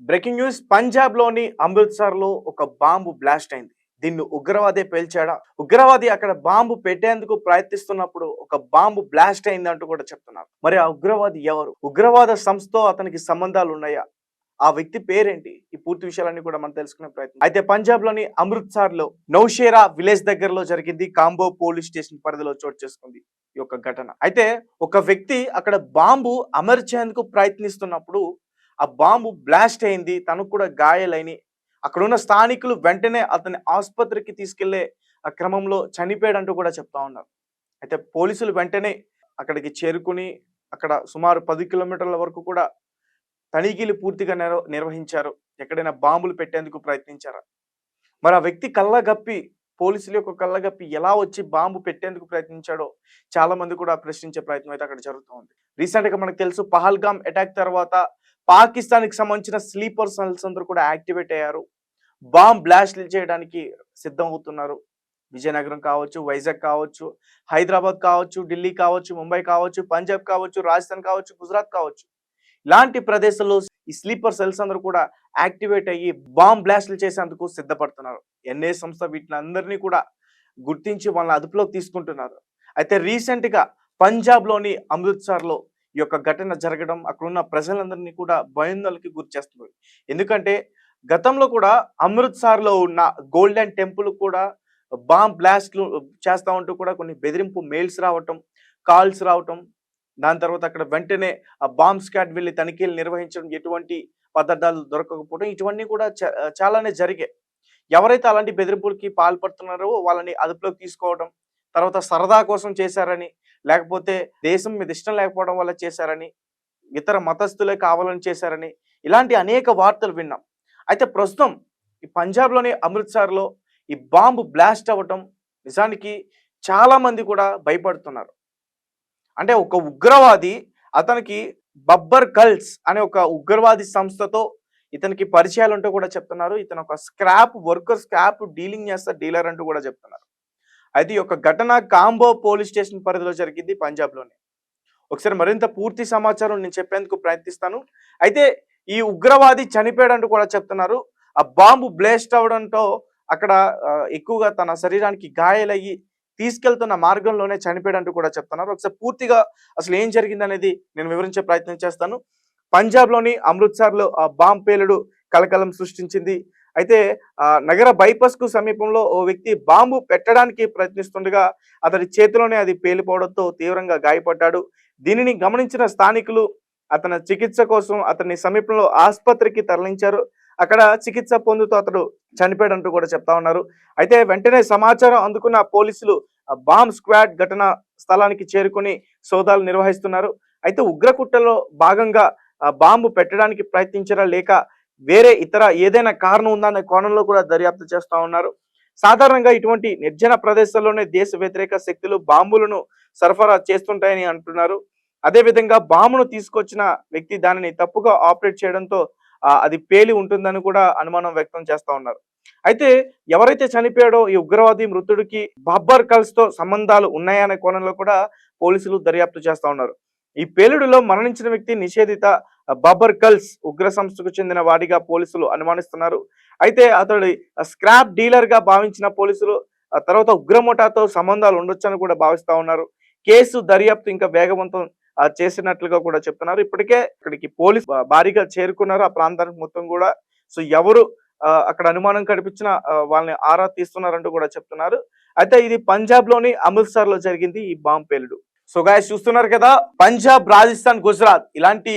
Breaking news పంజాబ్‌లోని అమృత్‌సర్‌లో ఒక bomb blast అయింది. దీన్ని ఉగ్రవాదే పేల్చాడా? ఉగ్రవాది అక్కడ బాంబు పెట్టేందుకు ప్రయత్నిస్తున్నప్పుడు ఒక బాంబు బ్లాస్ట్ అయిందంటూ కూడా చెప్తున్నారు. మరి ఆ ఉగ్రవాది ఎవరు? ఉగ్రవాద సంస్థతో అతనికి సంబంధాలు ఉన్నాయా? ఆ వ్యక్తి పేరేంటి? ఈ పూర్తి విషయాలన్నీ కూడా మనం తెలుసుకునే ప్రయత్నం. అయితే పంజాబ్‌లోని అమృత్‌సర్‌లో నౌషేరా విలేజ్ దగ్గరలో జరిగింది. కాంబో పోలీస్ స్టేషన్ పరిధిలో చోటు చేసుకుంది ఈ యొక్క ఘటన. అయితే ఒక వ్యక్తి అక్కడ బాంబు అమర్చేందుకు ప్రయత్నిస్తున్నప్పుడు ఆ బాంబు బ్లాస్ట్ అయింది. తనకు కూడా గాయాలైనయి. అక్కడున్న స్థానికులు వెంటనే అతన్ని ఆస్పత్రికి తీసుకెళ్లే క్రమంలో చనిపోయాడంటూ కూడా చెప్తా ఉన్నారు. అయితే పోలీసులు వెంటనే అక్కడికి చేరుకొని అక్కడ సుమారు 10 కిలోమీటర్ల వరకు కూడా తనిఖీలు పూర్తిగా నిర్వహించారు. ఎక్కడైనా బాంబులు పెట్టేందుకు ప్రయత్నించారా? మరి ఆ వ్యక్తి కళ్ళగప్పి పోలీసుల యొక్క కళ్ళగప్పి ఎలా వచ్చి బాంబు పెట్టేందుకు ప్రయత్నించాడో చాలా మంది కూడా ప్రశ్నించే ప్రయత్నం అయితే అక్కడ జరుగుతూ ఉంది. రీసెంట్‌గా మనకు తెలుసు పహల్గామ్ అటాక్ తర్వాత పాకిస్తాన్‌కి సంబంధించిన స్లీపర్ సెల్స్ అందరూ కూడా యాక్టివేట్ అయ్యారు. బాంబ్ బ్లాస్ట్‌లు చేయడానికి సిద్ధమవుతున్నారు. విజయనగరం కావచ్చు, వైజాగ్ కావచ్చు, హైదరాబాద్ కావచ్చు, ఢిల్లీ కావచ్చు, ముంబై కావచ్చు, పంజాబ్ కావచ్చు, రాజస్థాన్ కావచ్చు, గుజరాత్ కావచ్చు. ఇలాంటి ప్రదేశాల్లో ఈ స్లీపర్ సెల్స్ అందరూ కూడా యాక్టివేట్ అయ్యి బాంబ్ బ్లాస్ట్‌లు చేసేందుకు సిద్ధపడుతున్నారు. ఎన్ఐఏ సంస్థ వీటినందరినీ కూడా గుర్తించి వాళ్ళని అదుపులోకి తీసుకుంటున్నారు. అయితే రీసెంట్‌గా పంజాబ్‌లోని అమృత్‌సర్‌లో ఈ యొక్క ఘటన జరగడం అక్కడున్న ప్రజలందరినీ కూడా భయాందోళనకి గురిచేస్తుంది. ఎందుకంటే గతంలో కూడా అమృత్‌సర్‌లో ఉన్న గోల్డెన్ టెంపుల్ కూడా బాంబ్ బ్లాస్ట్‌లు చేస్తా ఉంటూ కూడా కొన్ని బెదిరింపు మెయిల్స్ రావటం, కాల్స్ రావటం, దాని తర్వాత అక్కడ వెంటనే ఆ బాంబ్ స్క్వాడ్ వెళ్లి తనిఖీలు నిర్వహించడం, ఎటువంటి పదార్థాలు దొరకకపోవడం ఇటువన్నీ కూడా చాలానే జరిగాయి. ఎవరైతే అలాంటి బెదిరింపులకి పాల్పడుతున్నారో వాళ్ళని అదుపులోకి తీసుకోవడం, తర్వాత సరదా కోసం చేశారని, లేకపోతే దేశం మీద ఇష్టం లేకపోవడం వల్ల చేశారని, ఇతర మతస్థులే కావాలని చేశారని, ఇలాంటి అనేక వార్తలు విన్నాం. అయితే ప్రస్తుతం ఈ పంజాబ్‌లోని అమృత్‌సర్‌లో ఈ బాంబు బ్లాస్ట్ అవ్వటం నిజానికి చాలా మంది కూడా భయపడుతున్నారు. అంటే ఒక ఉగ్రవాది అతనికి బబ్బర్ గర్ల్స్ అనే ఒక ఉగ్రవాది సంస్థతో ఇతనికి పరిచయాలుంటూ కూడా చెప్తున్నారు. ఇతను ఒక స్క్రాప్ డీలింగ్ చేస్తా డీలర్ అంటూ కూడా చెప్తున్నారు. అయితే ఈ యొక్క ఘటన కాంబో పోలీస్ స్టేషన్ పరిధిలో జరిగింది పంజాబ్‌లోనే. ఒకసారి మరింత పూర్తి సమాచారం నేను చెప్పేందుకు ప్రయత్నిస్తాను. అయితే ఈ ఉగ్రవాది చనిపోయాడంటూ కూడా చెప్తున్నారు. ఆ బాంబు బ్లాస్ట్ అవ్వడంతో అక్కడ ఎక్కువగా తన శరీరానికి గాయాలయ్యి తీసుకెళ్తున్న మార్గంలోనే చనిపోయాడంటూ కూడా చెప్తున్నారు. ఒకసారి పూర్తిగా అసలు ఏం జరిగిందనేది నేను వివరించే ప్రయత్నం చేస్తాను. పంజాబ్‌లోని అమృత్‌సర్‌లో ఆ బాంబ్ పేలుడు కలకలం సృష్టించింది. అయితే నగర బైపాస్‌కు సమీపంలో ఓ వ్యక్తి బాంబు పెట్టడానికి ప్రయత్నిస్తుండగా అతడి చేతిలోనే అది పేలిపోవడంతో తీవ్రంగా గాయపడ్డాడు. దీనిని గమనించిన స్థానికులు అతని చికిత్స కోసం అతన్ని సమీపంలో ఆసుపత్రికి తరలించారు. అక్కడ చికిత్స పొందుతూ అతడు చనిపోయాడంటూ కూడా చెప్తా ఉన్నారు. అయితే వెంటనే సమాచారం అందుకున్న పోలీసులు బాంబ్ స్క్వాడ్ ఘటనా స్థలానికి చేరుకొని సోదాలు నిర్వహిస్తున్నారు. అయితే ఉగ్రకుట్రలో భాగంగా బాంబు పెట్టడానికి ప్రయత్నించారా లేక వేరే ఇతర ఏదైనా కారణం ఉందా అనే కోణంలో కూడా దర్యాప్తు చేస్తా ఉన్నారు. సాధారణంగా ఇటువంటి నిర్జన ప్రదేశాల్లోనే దేశ వ్యతిరేక శక్తులు బాంబులను సరఫరా చేస్తుంటాయని అంటున్నారు. అదే విధంగా బాంబును తీసుకొచ్చిన వ్యక్తి దానిని తప్పుగా ఆపరేట్ చేయడంతో అది పేలి ఉంటుందని కూడా అనుమానం వ్యక్తం చేస్తా ఉన్నారు. అయితే ఎవరైతే చనిపోయాడో ఈ ఉగ్రవాది మృతుడికి బబ్బర్ కల్స్ తో సంబంధాలు ఉన్నాయనే కోణంలో కూడా పోలీసులు దర్యాప్తు చేస్తా ఉన్నారు. ఈ పేలుడులో మరణించిన వ్యక్తి నిషేధిత బబ్బర్ కల్స్ ఉగ్ర సంస్థకు చెందిన వాడిగా పోలీసులు అనుమానిస్తున్నారు. అయితే అతడి స్క్రాప్ డీలర్ గా భావించిన పోలీసులు తర్వాత ఉగ్రముఠాతో సంబంధాలు ఉండొచ్చని కూడా భావిస్తా ఉన్నారు. కేసు దర్యాప్తు ఇంకా వేగవంతం చేసినట్లుగా కూడా చెప్తున్నారు. ఇప్పటికే ఇక్కడికి పోలీస్ భారీగా చేరుకున్నారు ఆ ప్రాంతానికి మొత్తం కూడా. సో ఎవరు అక్కడ అనుమానం కనిపించిన వాళ్ళని ఆరా తీస్తున్నారంటూ కూడా చెప్తున్నారు. అయితే ఇది పంజాబ్ లోని అమృత్సర్ లో జరిగింది ఈ బాంబ్ పేలుడు. సో గాయ్స్ చూస్తున్నారు కదా, పంజాబ్, రాజస్థాన్, గుజరాత్ ఇలాంటి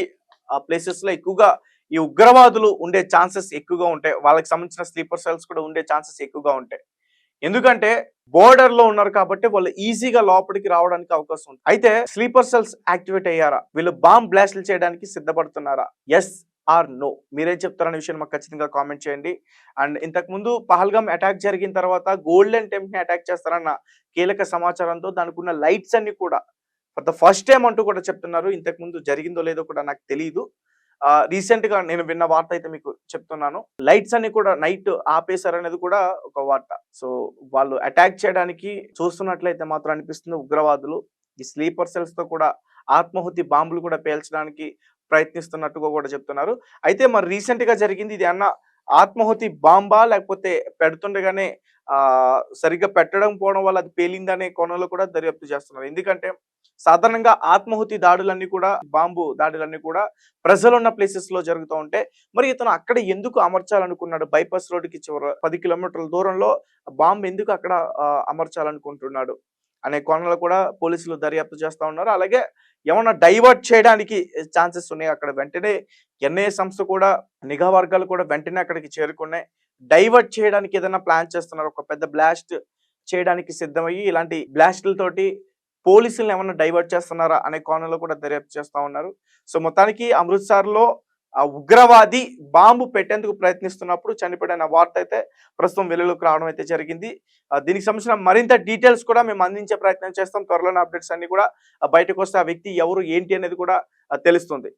ప్లేసెస్ లో ఎక్కువగా ఈ ఉగ్రవాదులు ఉండే ఛాన్సెస్ ఎక్కువగా ఉంటాయి. వాళ్ళకి సంబంధించిన స్లీపర్ సెల్స్ కూడా ఉండే ఛాన్సెస్ ఎక్కువగా ఉంటాయి. ఎందుకంటే బోర్డర్ లో ఉన్నారు కాబట్టి వాళ్ళు ఈజీగా లోపలికి రావడానికి అవకాశం ఉంది. అయితే స్లీపర్ సెల్స్ యాక్టివేట్ అయ్యారా? వీళ్ళు బాంబ్ బ్లాస్ట్లు చేయడానికి సిద్ధపడుతున్నారా? Yes are no? మీరేం చెప్తారనే విషయాన్ని మాకు ఖచ్చితంగా కామెంట్ చేయండి. అండ్ ఇంతకు ముందు పహల్గామ్ అటాక్ జరిగిన తర్వాత గోల్డెన్ టెంపుల్ ని అటాక్ చేస్తారన్న కీలక సమాచారంతో దానికి ఉన్న లైట్స్ అన్ని కూడా ఫర్ ద ఫస్ట్ టైం అంటూ కూడా చెప్తున్నారు. ఇంతకు ముందు జరిగిందో లేదో కూడా నాకు తెలియదు. రీసెంట్ గా నేను విన్న వార్త అయితే మీకు చెప్తున్నాను. లైట్స్ అన్ని కూడా నైట్ ఆపేశారనేది కూడా ఒక వార్త. సో వాళ్ళు అటాక్ చేయడానికి చూస్తున్నట్లయితే మాత్రం అనిపిస్తుంది ఉగ్రవాదులు ఈ స్లీపర్ సెల్స్ తో కూడా ఆత్మాహుతి బాంబులు కూడా పేల్చడానికి ప్రయత్నిస్తున్నట్టుగా కూడా చెప్తున్నారు. అయితే మరి రీసెంట్ గా జరిగింది ఇది అన్న ఆత్మాహుతి బాంబా లేకపోతే పెడుతుండగానే సరిగ్గా పెట్టడం పోవడం వల్ల అది పేలిందనే కోణంలో కూడా దర్యాప్తు చేస్తున్నారు. ఎందుకంటే సాధారణంగా ఆత్మాహుతి దాడులన్నీ కూడా బాంబు దాడులన్నీ కూడా ప్రజలున్న ప్లేసెస్ లో జరుగుతూ ఉంటే మరి ఇతను అక్కడ ఎందుకు అమర్చాలనుకున్నాడు? బైపాస్ రోడ్డుకి చివర 10 కిలోమీటర్ల దూరంలో బాంబు ఎందుకు అక్కడ అమర్చాలనుకుంటున్నాడు అనే కోణంలో కూడా పోలీసులు దర్యాప్తు చేస్తా ఉన్నారు. అలాగే ఏమన్నా డైవర్ట్ చేయడానికి ఛాన్సెస్ ఉన్నాయి. అక్కడ వెంటనే ఎన్ఐఏ సంస్థ కూడా నిఘా వర్గాలు కూడా వెంటనే అక్కడికి చేరుకున్నాయి. డైవర్ట్ చేయడానికి ఏదైనా ప్లాన్ చేస్తున్నారు. ఒక పెద్ద బ్లాస్ట్ చేయడానికి సిద్ధమయ్యి ఇలాంటి బ్లాస్టులతోటి పోలీసుల్ని ఏమన్నా డైవర్ట్ చేస్తున్నారా అనే కోణంలో కూడా దర్యాప్తు చేస్తా ఉన్నారు. సో మొత్తానికి అమృత్సర్‌లో ఆ ఉగ్రవాది బాంబు పెట్టేందుకు ప్రయత్నిస్తున్నప్పుడు చనిపోయాడన్న వార్త అయితే ప్రస్తుతం వెలుగులోకి రావడం అయితే జరిగింది. దీనికి సంబంధించిన మరింత డీటెయిల్స్ కూడా మేము అందించే ప్రయత్నం చేస్తాం. త్వరలోనే అప్డేట్స్ అన్ని కూడా బయటకు వస్తే ఆ వ్యక్తి ఎవరు ఏంటి అనేది కూడా తెలుస్తుంది.